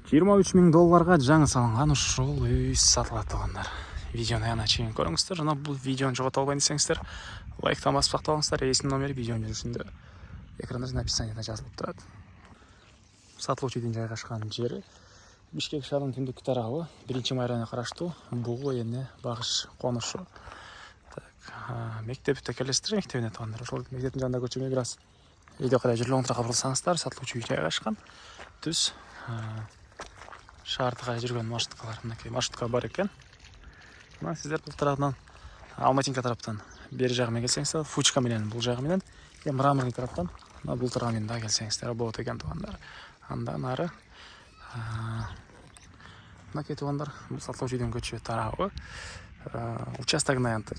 $23,000 жаңы салынған ушул үй сатылат туугандар. Видеону аяна чейин көрүңүздөр. Жана бул видеону жогото албайын десеңиздер, лайктан басып сакталыңыздар. Эсин номери видеонун жүрүшүндө экранда написаниеде жазылып турат. Сатылуучу үйдүн жайгашкан жери Бишкек шаарынын түндүк тарабы, 1-май районуна караштуу Бугу эне багыш конушу. Мектепте келесиздер, мектебине туугандар. Ошол мектептин жанында көчөмө бир аз видео кадай жүрүп отурга бурулсаңыздар, сатылуучу үй жайгашкан. Түз шаардыга жүргөн маршруткалар, мынакей маршрутка бар экен. Мына сиздер бул тарабынан Алматинка тараптан бери жагы менен келсеңиздер, Фучка менен бул жагы менен, Мраморный тараптан бул тарабы менен да келсеңиздер болот экен туугандар. Андан ары мынакей туугандар, бул сатылуучу үйдүн көчө тарабы. Участогун аянты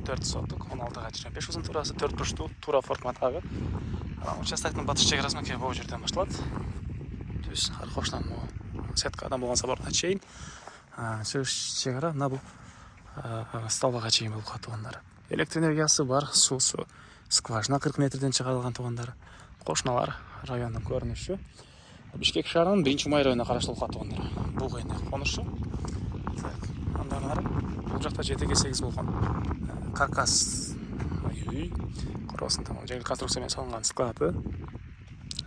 4 соттук, 16/25 узун турасы, 4 бурчтуу туура формадагы. Участоктун батыш чек арасы бул жерден башталат. Түз ар кошунан сеткадан болгон сабарга чейин чыгыш чек ара мына бул столбага чейин болуп калат туугандар. Электр энергиясы бар, суусу скважина 40 метрден чыгарылган туугандар. Кошуналар райондун көрүнүшү. Бишкек шаарынын 1-май районуна караштуу калат туугандар. Бул эне конушу. Андан ары бул жакта 7-8 болгон каркас үй, коросунда жеңил конструкция менен салынган склады.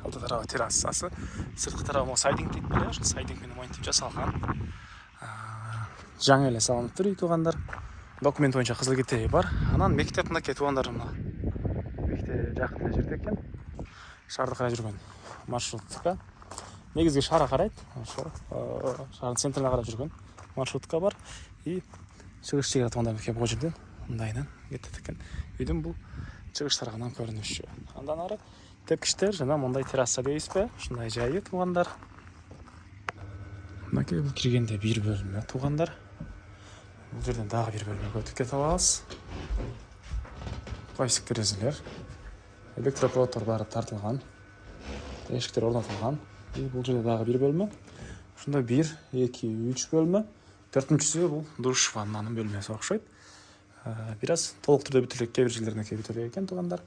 Алды тарабы террасасы, сырткы тарабы сайдинг дейт беле, ошол сайдинг менен монтип жасалган. Жаңы эле салыныптыр үй туугандар. Документ боюнча кызыл китеби бар. Анан мектеп мынакей туугандар, мына мектеп жакын эле жерде экен. Шаарды карай жүргөн маршрутка. Негизги шаарга карайт, ошо шаардын центрине карап жүргөн маршрутка бар. И чыгыш чек ара туугандар мектеп бул жерден мындайынан кетет экен. Үйдүн бул чыгыш тарабынан көрүнүшү. Андан ары тепкичтер жана мындай терраса дейсизби? Ушундай жайы туугандар. Мынакей бул киргенде бир бөлмө туугандар. Бул жерден дагы бир бөлмөгө өтүп кете алабыз. Пластик терезелер, электропроводдор баары тартылган, эшиктер орнотулган. И бул жерде дагы бир бөлмө. Ушунда 1, 2, 3 бөлмө. Төртүнчүсү бул душ ваннанын бөлмөсү окшойт. Бир аз толук түрдө бүтүлүп, кээ бир жерлерине бүтүлүп экен туугандар.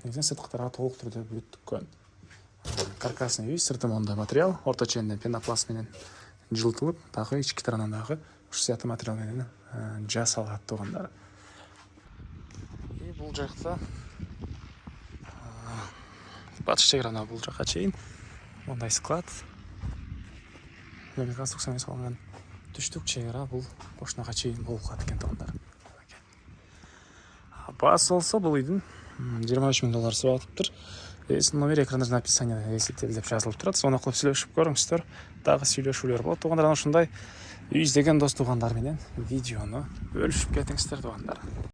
Негизинен сырткы тарабы толук түрдө бүткөн. Каркасный үй, сырты мондай материал, орто ченден пенопласт менен жылтылып, дагы ички тарабынан дагы ушул сыяктуу материал менен жасалат туугандар. И бул жакта батыш чек арана бул жакка чейин мондай склад. Жеңил конструкция менен салынган түштүк чек ара бул кошунага чейин болуп калат экен туугандар. Баасы болсо бул үйдүн $23,000 сурап атыптыр. Эсин номери экранда написаниеде деп жазылып турат. Сону кылып сүйлөшүп көрүңүздөр. Дагы сүйлөшүүлөр болот туугандар. Анан ушундай үй издеген дос туугандар менен видеону бөлүшүп кетиңиздер туугандар.